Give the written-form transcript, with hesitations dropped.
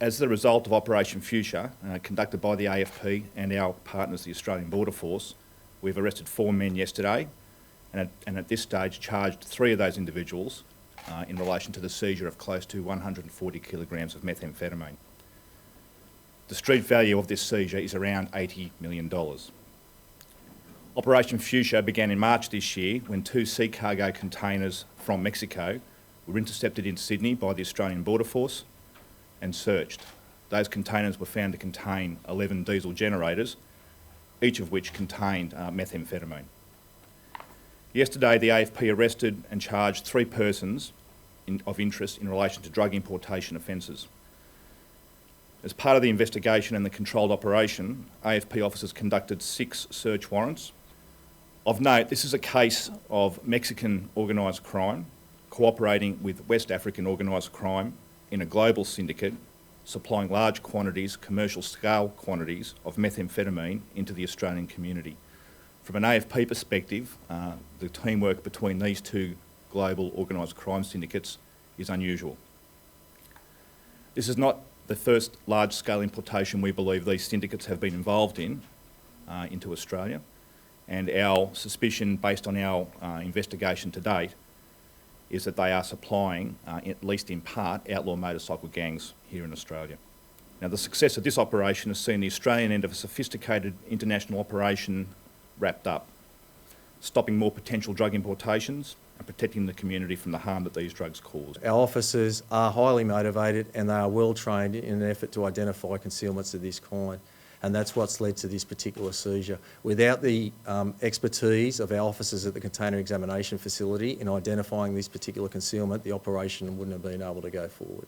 As the result of Operation Fuchsia, conducted by the AFP and our partners, the Australian Border Force, we've arrested 4 men yesterday and at this stage charged 3 of those individuals in relation to the seizure of close to 140 kilograms of methamphetamine. The street value of this seizure is around $80 million. Operation Fuchsia began in March this year when 2 sea cargo containers from Mexico were intercepted in Sydney by the Australian Border Force and searched. Those containers were found to contain 11 diesel generators, each of which contained methamphetamine. Yesterday, the AFP arrested and charged 3 persons of interest in relation to drug importation offences. As part of the investigation and the controlled operation, AFP officers conducted 6 search warrants. Of note, this is a case of Mexican organised crime cooperating with West African organised crime in a global syndicate supplying large quantities, commercial scale quantities of methamphetamine into the Australian community. From an AFP perspective, the teamwork between these 2 global organised crime syndicates is unusual. This is not the first large-scale importation we believe these syndicates have been involved in into Australia, and our suspicion, based on our investigation to date, is that they are supplying, at least in part, outlaw motorcycle gangs here in Australia. Now, the success of this operation has seen the Australian end of a sophisticated international operation wrapped up, stopping more potential drug importations and protecting the community from the harm that these drugs cause. Our officers are highly motivated and they are well trained in an effort to identify concealments of this kind, and that's what's led to this particular seizure. Without the expertise of our officers at the Container Examination Facility in identifying this particular concealment, the operation wouldn't have been able to go forward.